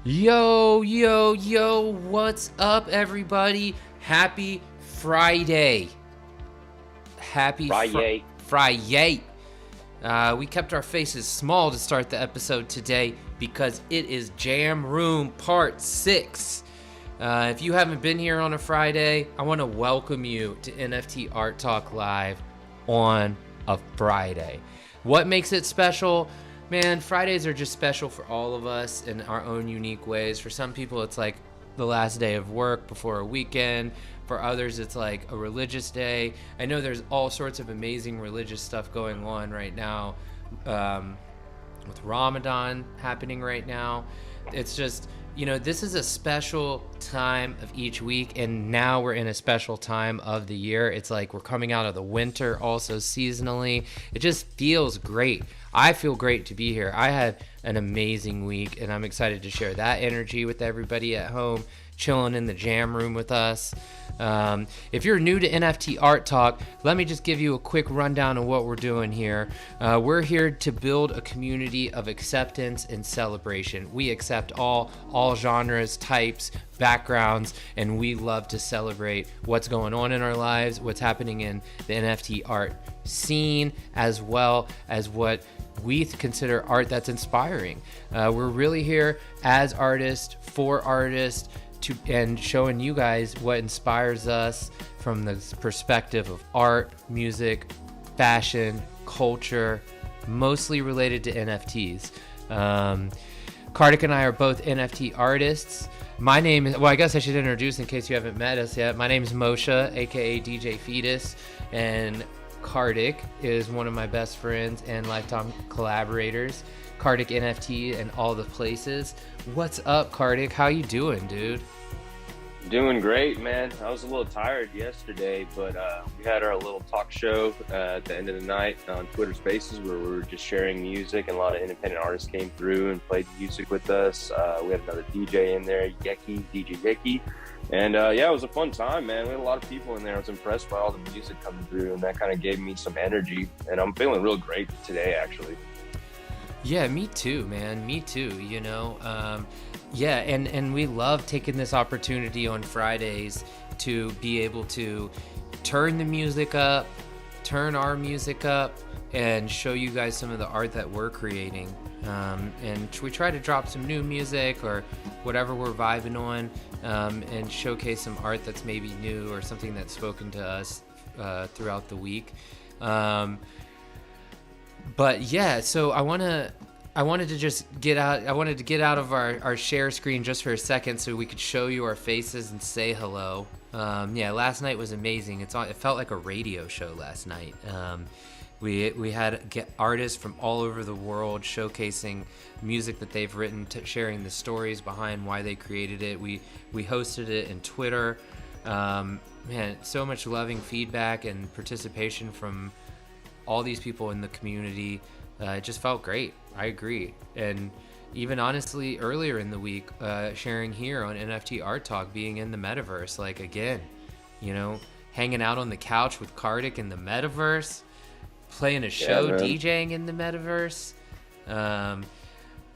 Yo, what's up, everybody? Happy Friday. Friday. We kept our faces small to start the episode today because it is Jam Room Part 6. If you haven't been here on a Friday, I want to welcome you to NFT Art Talk Live on a Friday. What makes it special? Man, Fridays are just special for all of us in our own unique ways. For some people, it's like the last day of work before a weekend. For others, it's like a religious day. I know there's all sorts of amazing religious stuff going on right now, with Ramadan happening right now. It's just, this is a special time of each week, and now we're in a special time of the year. It's like we're coming out of the winter also seasonally. It just feels great. I feel great to be here. I had an amazing week, and I'm excited to share that energy with everybody at home, chilling in the jam room with us. If you're new to NFT Art Talk, let me just give you a quick rundown of what we're doing here. We're here to build a community of acceptance and celebration. We accept all genres, types, backgrounds, and we love to celebrate what's going on in our lives, what's happening in the NFT art scene, as well as what we consider art that's inspiring. We're really here as artists, for artists, and showing you guys what inspires us from the perspective of art, music, fashion, culture, mostly related to NFTs. KARTHIK and I are both NFT artists. My name is, I guess I should introduce in case you haven't met us yet. My name is Moshe, aka DJ FEEDUS, and KARTHIK is one of my best friends and lifetime collaborators. KARTHIK NFT and all the places. What's up, KARTHIK? How you doing, dude? Doing great, man. I was a little tired yesterday, but we had our little talk show at the end of the night on Twitter Spaces where we were just sharing music, and a lot of independent artists came through and played music with us. We had another DJ in there, DJ Yeki. And it was a fun time, man. We had a lot of people in there. I was impressed by all the music coming through, and that kind of gave me some energy. And I'm feeling real great today, actually. Yeah, me too, man. Me too, and we love taking this opportunity on Fridays to be able to turn the music up, turn our music up, and show you guys some of the art that we're creating. And we try to drop some new music or whatever we're vibing on, and showcase some art that's maybe new or something that's spoken to us throughout the week. But yeah, so I wanted to get out of our share screen just for a second so we could show you our faces and say hello. Last night was amazing. It felt like a radio show last night. We had artists from all over the world showcasing music that they've written, sharing the stories behind why they created it. We hosted it in Twitter. So much loving feedback and participation from all these people in the community. It just felt great. I agree. And even honestly, earlier in the week, sharing here on NFT Art Talk, being in the metaverse, like again, hanging out on the couch with KARTHIK in the metaverse, playing a show, DJing in the metaverse.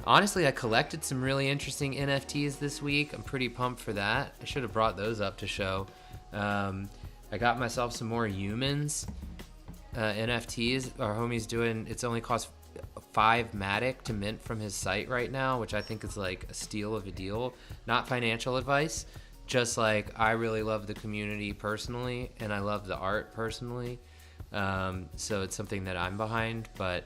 Honestly, I collected some really interesting NFTs this week. I'm pretty pumped for that. I should have brought those up to show. I got myself some more humans. NFTs. Our homie's doing, it's only cost $5 Matic to mint from his site right now, which I think is like a steal of a deal. Not financial advice, just like I really love the community personally, and I love the art personally. So it's something that I'm behind, but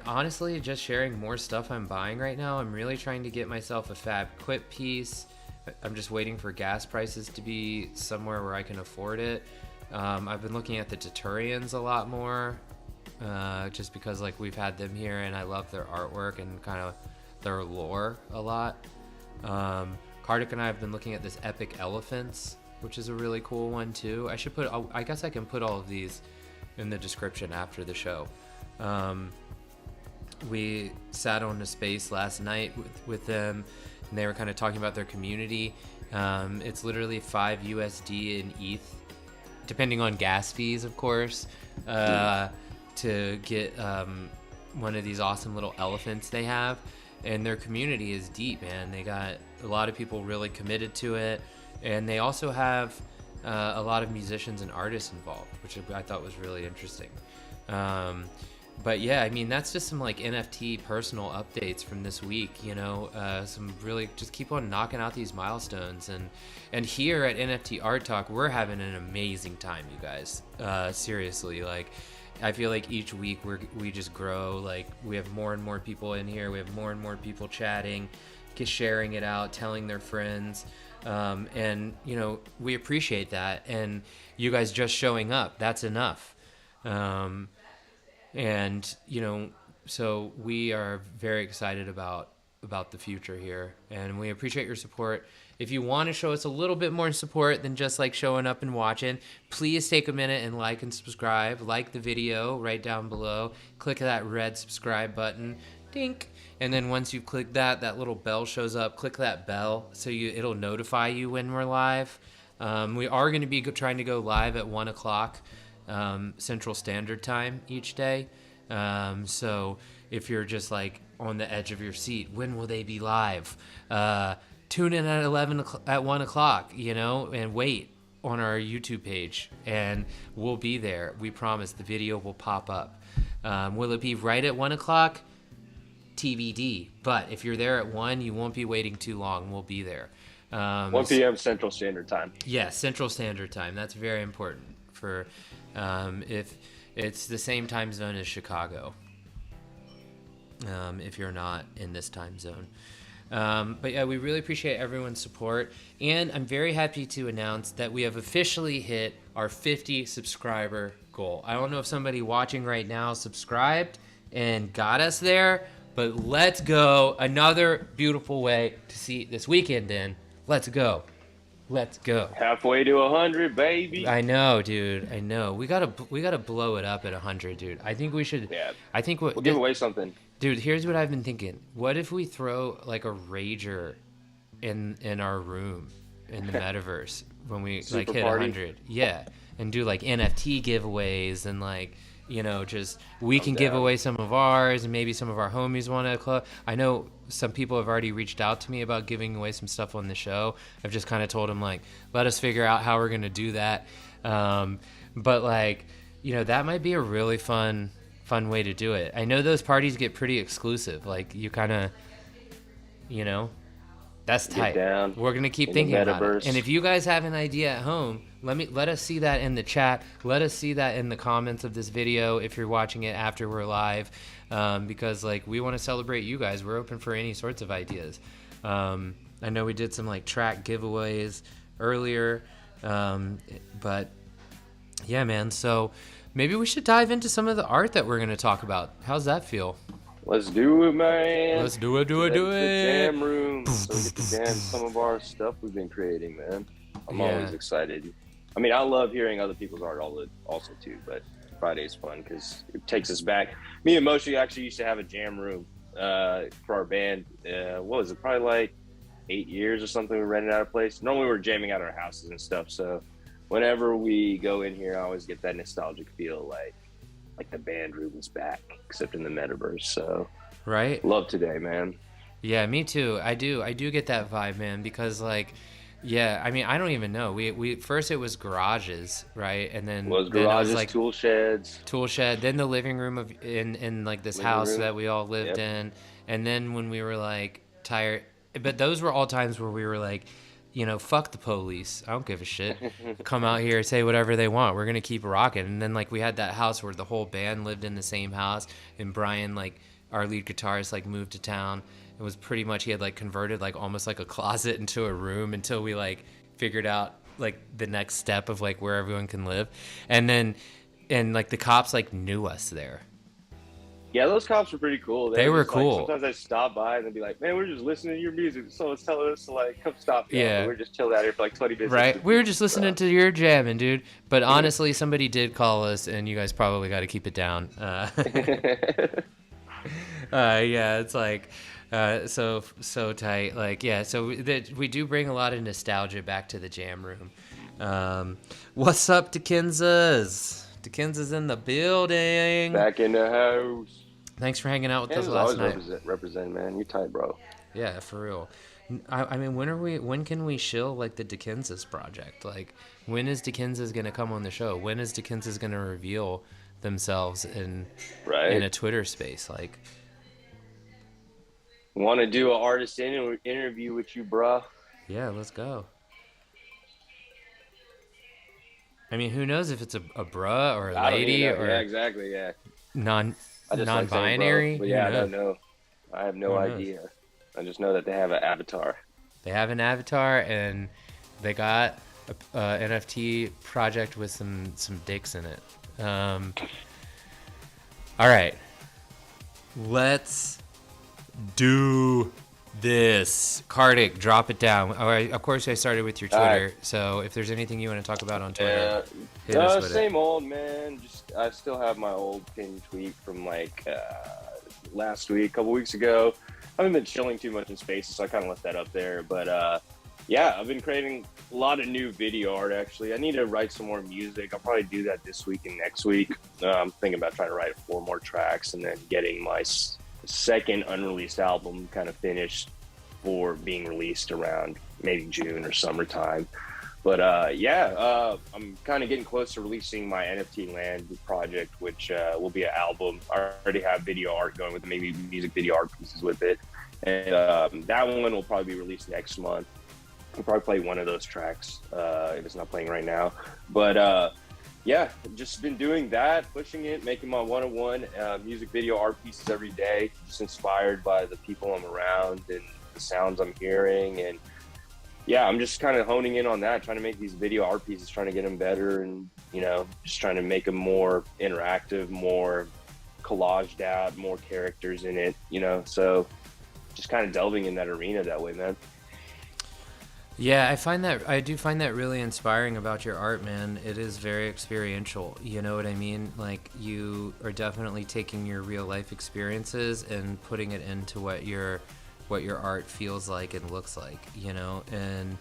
honestly, just sharing more stuff I'm buying right now. I'm really trying to get myself a Fab Quip piece. I'm just waiting for gas prices to be somewhere where I can afford it. I've been looking at the Tuturians a lot more, just because like we've had them here and I love their artwork and kind of their lore a lot. KARTHIK and I have been looking at this Epic Elephants, which is a really cool one too. I guess I can put all of these in the description after the show. We sat on a space last night with them, and they were kind of talking about their community. It's literally 5 USD in ETH, depending on gas fees, of course, to get one of these awesome little elephants they have, and their community is deep, man. They got a lot of people really committed to it, and they also have a lot of musicians and artists involved, which I thought was really interesting. But yeah, I mean, that's just some like NFT personal updates from this week, you know, some really just keep on knocking out these milestones. And here at NFT Art Talk, we're having an amazing time, you guys. Seriously, like, I feel like each week we just grow. Like, we have more and more people in here. We have more and more people chatting, sharing it out, telling their friends. And, you know, we appreciate that. And you guys just showing up, that's enough. And, you know, so we are very excited about the future here, and we appreciate your support. If you want to show us a little bit more support than just like showing up and watching, please take a minute and like and subscribe. Like the video right down below. Click that red subscribe button. Dink. And then once you click that, that little bell shows up. Click that bell so it'll notify you when we're live. We are going to be trying to go live at 1 o'clock. Central Standard Time each day. So if you're just like on the edge of your seat, when will they be live? Tune in at 1 o'clock, you know, and wait on our YouTube page, and we'll be there. We promise the video will pop up. Will it be right at 1 o'clock? TBD. But if you're there at 1, you won't be waiting too long. We'll be there. 1 p.m. Central Standard Time. Yeah, Central Standard Time. That's very important for if it's the same time zone as Chicago, if you're not in this time zone. But yeah, we really appreciate everyone's support, and I'm very happy to announce that we have officially hit our 50 subscriber goal. I don't know if somebody watching right now subscribed and got us there, but let's go. Another beautiful way to see this weekend in. Let's go. Let's go. Halfway to 100, baby. I know, dude. I know. We gotta blow it up at 100, dude. I think we should. Yeah. I think we'll give away something. Dude, here's what I've been thinking. What if we throw like a rager in our room in the metaverse when we Super like hit party. 100? Yeah, and do like NFT giveaways and like, you know, just we can give away some of ours, and maybe some of our homies want to club. I know some people have already reached out to me about giving away some stuff on the show. I've just kind of told them like, let us figure out how we're gonna do that. But like, you know, that might be a really fun way to do it. I know those parties get pretty exclusive. Like, you kind of, you know, that's tight. We're gonna keep thinking about it. And if you guys have an idea at home, let us see that in the chat. Let us see that in the comments of this video if you're watching it after we're live, because like, we want to celebrate you guys. We're open for any sorts of ideas. I know we did some like track giveaways earlier, but yeah, man. So maybe we should dive into some of the art that we're going to talk about. How's that feel? Let's do it, man. Let's do it. The jam room. So we get to jam some of our stuff we've been creating, man. I'm always excited. I mean, I love hearing other people's art also too, but Friday's fun because it takes us back. Me and Moshe actually used to have a jam room for our band. What was it? Probably like 8 years or something. We rented out a place. Normally we were jamming out our houses and stuff. So whenever we go in here, I always get that nostalgic feel, like the band room is back, except in the metaverse. So right, love today, man. Yeah, me too. I do get that vibe, man, because like, yeah, I mean, I don't even know. We first it was garages, right, and then garages, like tool shed, then the living room in like this house that we all lived in, and then when we were like tired, but those were all times where we were like, you know, fuck the police. I don't give a shit. Come out here, say whatever they want. We're gonna keep rocking. And then like we had that house where the whole band lived in the same house, and Brian, like our lead guitarist, like moved to town. It was pretty much, he had like converted like almost like a closet into a room until we like figured out like the next step of like where everyone can live. And like the cops like knew us there. Yeah, those cops were pretty cool. They were cool. Like, sometimes I'd stop by and they'd be like, man, we're just listening to your music. Someone's telling us to like come stop. Yeah. We're just chilling out here for like 20 minutes. Right. We were just listening to your jamming, dude. But honestly, somebody did call us, and you guys probably got to keep it down. Yeah, it's like so tight. Like, yeah, so we do bring a lot of nostalgia back to the jam room. What's up, Dickenses? Dickenses in the building. Back in the house. Thanks for hanging out with us Kansas last always night. represent, man. You tight, bro. Yeah, for real. I mean, when can we shill like the Dickensis project? Like, when is Dickensis gonna come on the show? When is Dickensis gonna reveal themselves in Right. a Twitter space? Like, Want to do an artist interview with you, bro? yeah, let's go. I mean, who knows if it's a bruh or a I don't even lady know. Yeah, or exactly. Yeah. I just like saying bro, non-binary? but Who yeah, I knows? don't know. I have no Who knows? idea. I just know that they have an avatar. They have an avatar and they got a NFT project with some dicks in it. All right, let's do this. KARTHIK, drop it down. All right, of course, I started with your All Twitter. right. So if there's anything you want to talk about on Twitter, Yeah. hit us with Same it. old, man. Just I still have my old pinned tweet from like last week, a couple weeks ago. I haven't been chilling too much in Spaces, so I kind of left that up there. But yeah, I've been creating a lot of new video art. Actually, I need to write some more music. I'll probably do that this week and next week. I'm thinking about trying to write 4 more tracks and then getting my second unreleased album kind of finished for being released around maybe June or summertime. But yeah, I'm kind of getting close to releasing my NFT Land project, which will be an album. I already have video art going with it, maybe music video art pieces with it. And that one will probably be released next month. I'll probably play one of those tracks if it's not playing right now. But yeah, just been doing that, pushing it, making my one-on-one music video art pieces every day, just inspired by the people I'm around and the sounds I'm hearing. And yeah, I'm just kind of honing in on that, trying to make these video art pieces, trying to get them better, and just trying to make them more interactive, more collaged out, more characters in it, so just kind of delving in that arena that way, man. Yeah, I do find that really inspiring about your art, man. It is very experiential. You know what I mean? Like, you are definitely taking your real life experiences and putting it into what your art feels like and looks like, and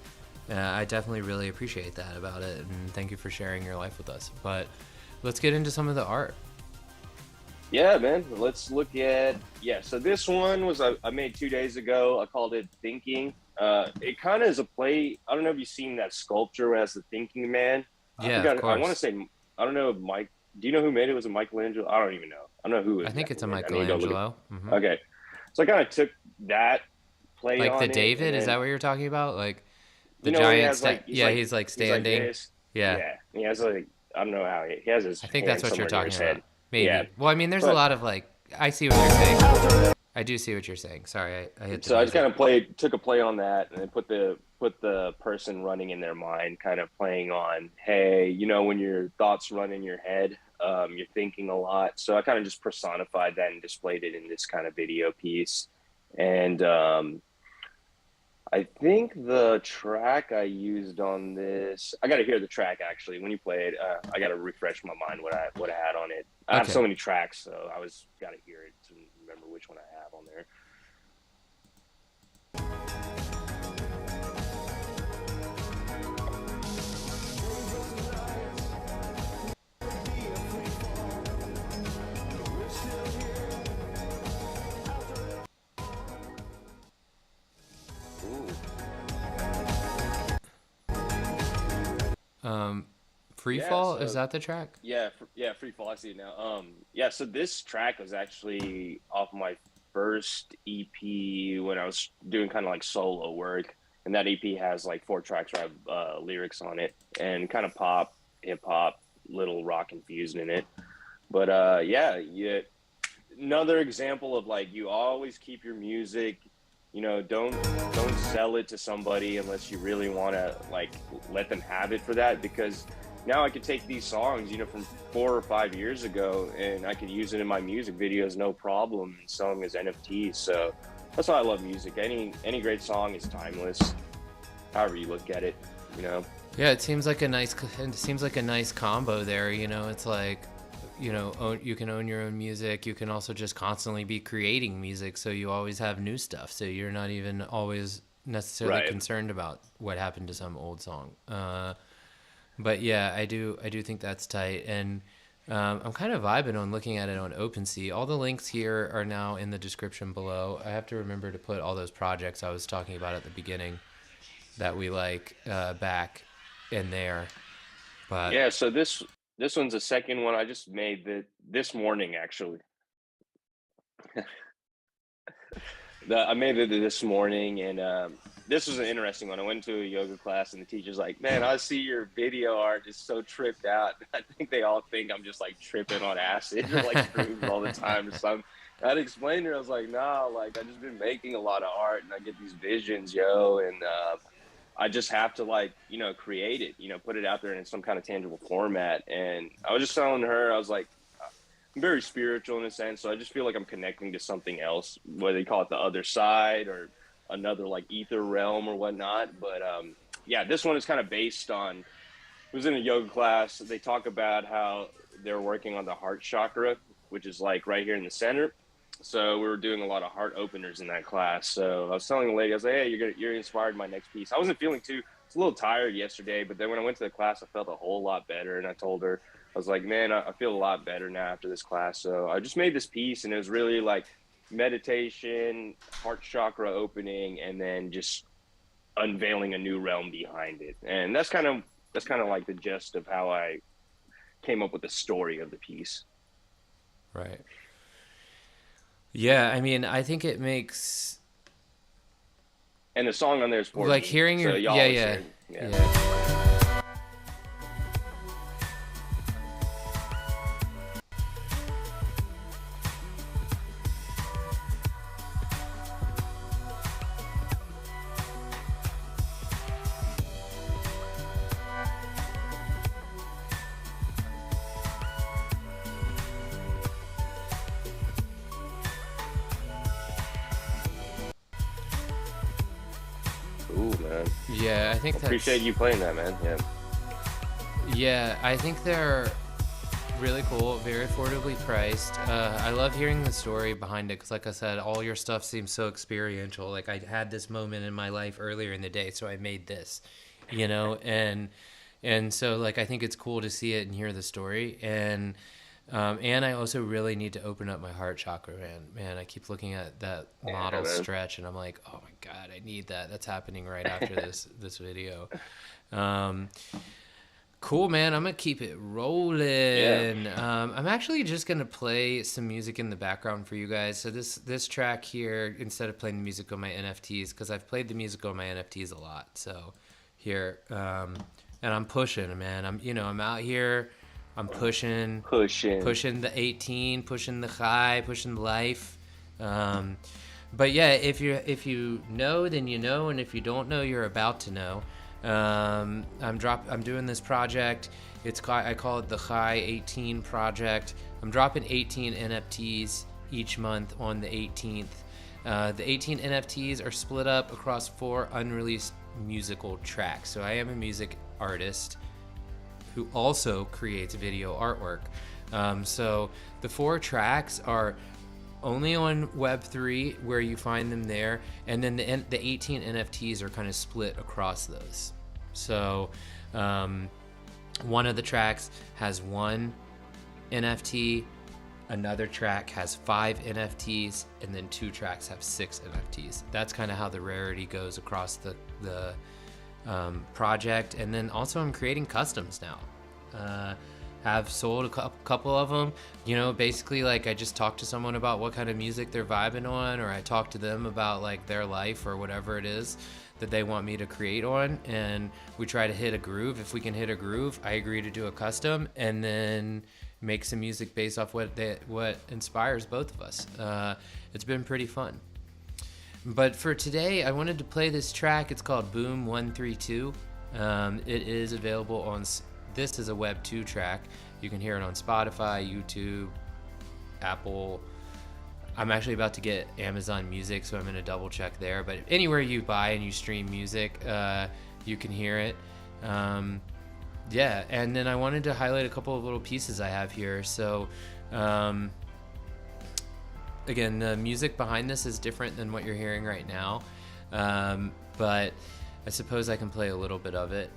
I definitely really appreciate that about it, and thank you for sharing your life with us. But let's get into some of the art. Yeah, man, let's look at, so this one was I made 2 days ago. I called it Thinking. It kind of is a play. I don't know if you've seen that sculpture as the Thinking Man. Yeah, of course. I want to say, I don't know if Mike, do you know who made it? Was it Michelangelo? I don't even know. I don't know who it is. I think it's a Michelangelo. Mm-hmm. Okay. So I kind of took that play like on the it, David, is then, that what you're talking about? Like the giant giant he's like standing. This. Yeah. He has like, I don't know how he has his I think hand that's what you're somewhere near talking his about. head. Maybe. Yeah. Well, I mean, there's a lot of like, I see what you're saying. I do see what you're saying. Sorry, I hit the So I music. just kind of took a play on that, and then put the person running in their mind, kind of playing on, hey, when your thoughts run in your head, you're thinking a lot. So I kind of just personified that and displayed it in this kind of video piece. And I think the track I used on this, I got to hear the track actually. When you play it, I got to refresh my mind what I had on it. I have so many tracks, so I got to hear it to remember which one I have on there. Free Fall, is that the track? Yeah, Free Fall. I see it now. So this track was actually off my first EP when I was doing kind of like solo work, and that EP has like 4 tracks where I have lyrics on it, and kind of pop, hip hop, little rock infused in it. But another example of like, you always keep your music. Don't sell it to somebody unless you really want to like let them have it for that, because now I could take these songs, from 4 or 5 years ago, and I could use it in my music videos, no problem, and sell them as NFTs. So that's why I love music. Any great song is timeless, however you look at it, Yeah, it seems like a nice combo there. It's like, you can own your own music. You can also just constantly be creating music, so you always have new stuff. So you're not even always necessarily concerned about what happened to some old song. But yeah, I do think that's tight. And I'm kind of vibing on looking at it on OpenSea. All the links here are now in the description below. I have to remember to put all those projects I was talking about at the beginning that we like back in there. But Yeah, so this one's the second one I just made this morning actually. I made it this morning, and this was an interesting one. I went to a yoga class, and the teacher's like, "Man, I see your video art is so tripped out. I think they all think I'm just like tripping on acid or like shrooms all the time or something." I had to explain to her. I was like, "Nah, like I just been making a lot of art, and I get these visions, yo, and I just have to like create it, put it out there in some kind of tangible format." And I was just telling her, I was like, I'm very spiritual in a sense, so I just feel like I'm connecting to something else, whether you call it the other side or another like ether realm or whatnot. But yeah, this one is kind of based on. It was in a yoga class. They talk about how they're working on the heart chakra, which is like right here in the center. So we were doing a lot of heart openers in that class. So I was telling the lady, I was like, "Hey, you're inspired my next piece." I wasn't feeling too. I was a little tired yesterday, but then when I went to the class, I felt a whole lot better. And I told her, I was like, "Man, I feel a lot better now after this class." So I just made this piece, and it was really like meditation, heart chakra opening, and then just unveiling a new realm behind it. And that's kind of like the gist of how I came up with the story of the piece. right. Yeah, I mean, I think it makes And the song on there is for like me, hearing so your y'all yeah. Ooh, man. Yeah, I think that's Appreciate you playing that, man. Yeah. Yeah, I think they're really cool, very affordably priced. I love hearing the story behind it because, like I said, all your stuff seems so experiential. Like I had this moment in my life earlier in the day, so I made this, and so like I think it's cool to see it and hear the story. And I also really need to open up my heart chakra, man. I keep looking at that model stretch, and I'm like, oh my god, I need that. That's happening right after this video. Cool, man. I'm gonna keep it rolling. Yeah. I'm actually just gonna play some music in the background for you guys. So this track here, instead of playing the music on my NFTs, because I've played the music on my NFTs a lot. So here, and I'm pushing, man. I'm out here. I'm pushing the 18, pushing the high, pushing life. But yeah, if you know, then you know, and if you don't know, you're about to know. I'm doing this project. I call it the High 18 project. I'm dropping 18 NFTs each month on the 18th. The 18 NFTs are split up across 4 unreleased musical tracks. So I am a music artist who also creates video artwork. So the 4 tracks are only on Web3 where you find them there, and then the 18 NFTs are kind of split across those. So one of the tracks has 1 NFT, another track has 5 NFTs, and then 2 tracks have 6 NFTs. That's kind of how the rarity goes across the project. And then also I'm creating customs now. Have sold a couple of them. Basically like I just talk to someone about what kind of music they're vibing on, or I talk to them about like their life or whatever it is that they want me to create on, and we try to hit a groove. If we can hit a groove, I agree to do a custom and then make some music based off what inspires both of us. It's been pretty fun. But for today, I wanted to play this track. It's called Boom 132. It is available on. This is a Web 2 track. You can hear it on Spotify, YouTube, Apple. I'm actually about to get Amazon Music, so I'm going to double check there. But anywhere you buy and you stream music, you can hear it. Yeah, and then I wanted to highlight a couple of little pieces I have here. So, again, the music behind this is different than what you're hearing right now, but I suppose I can play a little bit of it.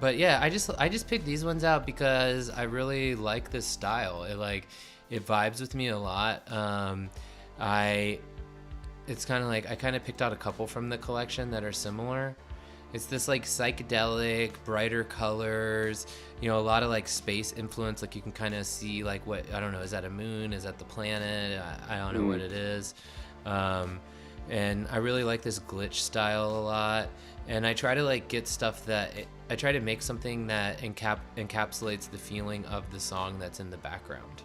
But yeah, I just picked these ones out because I really like this style. It vibes with me a lot. I It's kind of like I kind of picked out a couple from the collection that are similar. It's this like psychedelic, brighter colors, a lot of like space influence. Like you can kind of see like what, I don't know, is that a moon? Is that the planet? I don't know what it is. And I really like this glitch style a lot. And I try to like get stuff I try to make something that encapsulates the feeling of the song that's in the background.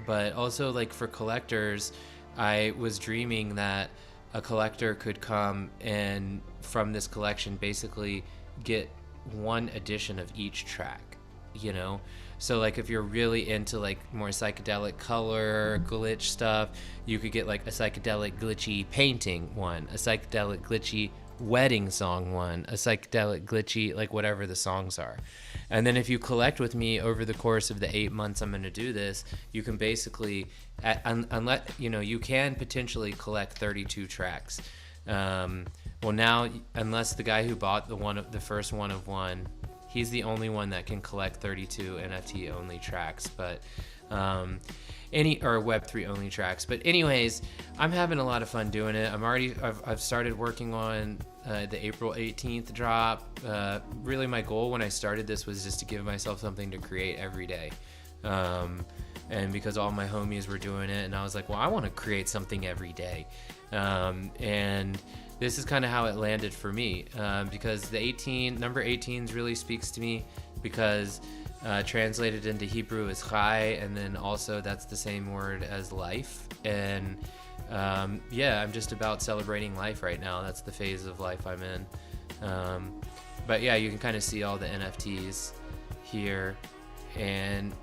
But also like for collectors, I was dreaming that a collector could come and from this collection basically get one edition of each track, So like if you're really into like more psychedelic color, glitch stuff, you could get like a psychedelic glitchy painting one, a psychedelic glitchy wedding song one, a psychedelic glitchy, like whatever the songs are. And then if you collect with me over the course of the 8 months I'm going to do this, you can basically, unless you can potentially collect 32 tracks. Well, now, unless the guy who bought the first one of one, he's the only one that can collect 32 NFT only tracks, but or Web3 only tracks. But anyways, I'm having a lot of fun doing it. I've started working on the April 18th drop. Really, my goal when I started this was just to give myself something to create every day. And because all my homies were doing it, and I was like, well, I want to create something every day. And this is kind of how it landed for me, because number 18 really speaks to me, because translated into Hebrew is chai, and then also that's the same word as life. And I'm just about celebrating life right now. That's the phase of life I'm in. But yeah, you can kind of see all the NFTs here, and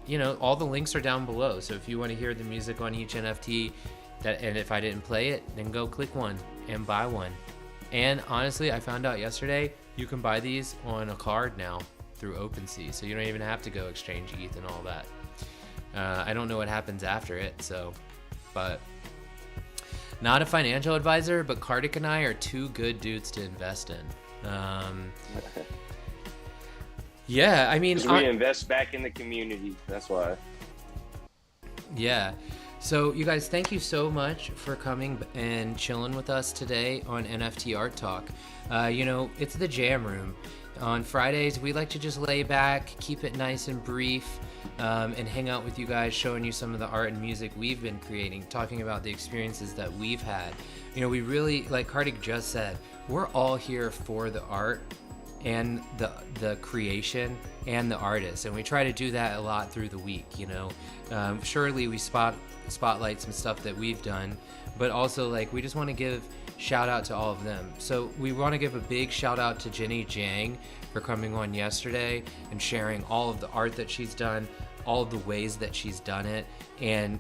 all the links are down below. So if you want to hear the music on each NFT, and if I didn't play it, then go click one and buy one. And honestly, I found out yesterday you can buy these on a card now through OpenSea, so you don't even have to go exchange ETH and all that. I don't know what happens after it, but not a financial advisor, but KARTHIK and I are two good dudes to invest in. Yeah, I mean, we invest back in the community. That's why. Yeah. So you guys, thank you so much for coming and chilling with us today on NFT Art Talk. It's the jam room. On Fridays, we like to just lay back, keep it nice and brief, and hang out with you guys, showing you some of the art and music we've been creating, talking about the experiences that we've had. We really, like KARTHIK just said, we're all here for the art and the creation and the artist, and we try to do that a lot through the week. Surely we spotlight some stuff that we've done, but also like we just want to give shout out to all of them. So we want to give a big shout out to Jenny Jiang for coming on yesterday and sharing all of the art that she's done, all of the ways that she's done it, and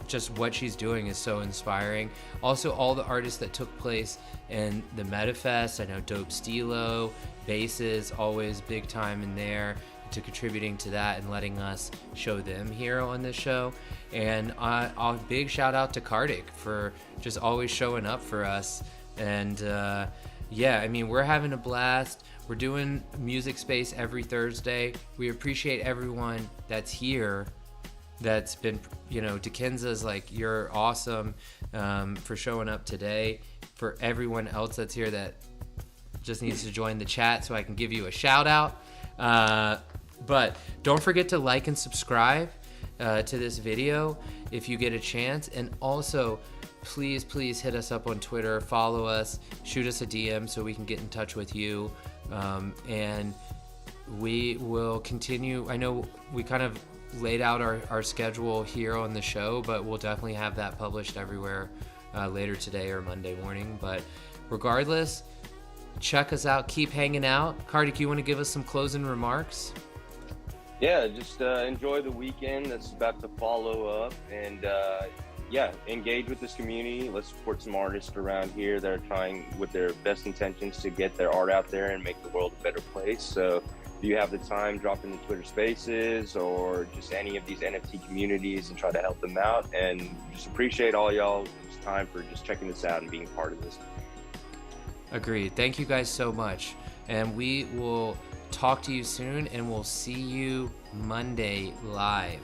just what she's doing is so inspiring. Also, all the artists that took place in the MetaFest. I know Dope Stilo, Bases, always big time in there to contributing to that and letting us show them here on this show. And a big shout out to KARTHIK for just always showing up for us. And we're having a blast. We're doing Music Space every Thursday. We appreciate everyone that's here, that's been, Dekenza's like, you're awesome for showing up today. For everyone else that's here that just needs to join the chat so I can give you a shout out. But don't forget to like and subscribe to this video if you get a chance. And also, please hit us up on Twitter, follow us, shoot us a DM so we can get in touch with you. And we will continue. I know we kind of laid out our schedule here on the show, but we'll definitely have that published everywhere later today or Monday morning. But regardless, check us out, keep hanging out. KARTHIK, you want to give us some closing remarks? Yeah, just enjoy the weekend that's about to follow up, and engage with this community. Let's support some artists around here that are trying with their best intentions to get their art out there and make the world a better place. So if you have the time, drop in the Twitter Spaces or just any of these NFT communities and try to help them out. And just appreciate all y'all's time for just checking this out and being part of this. Agreed. Thank you guys so much. And we will talk to you soon, and we'll see you Monday live.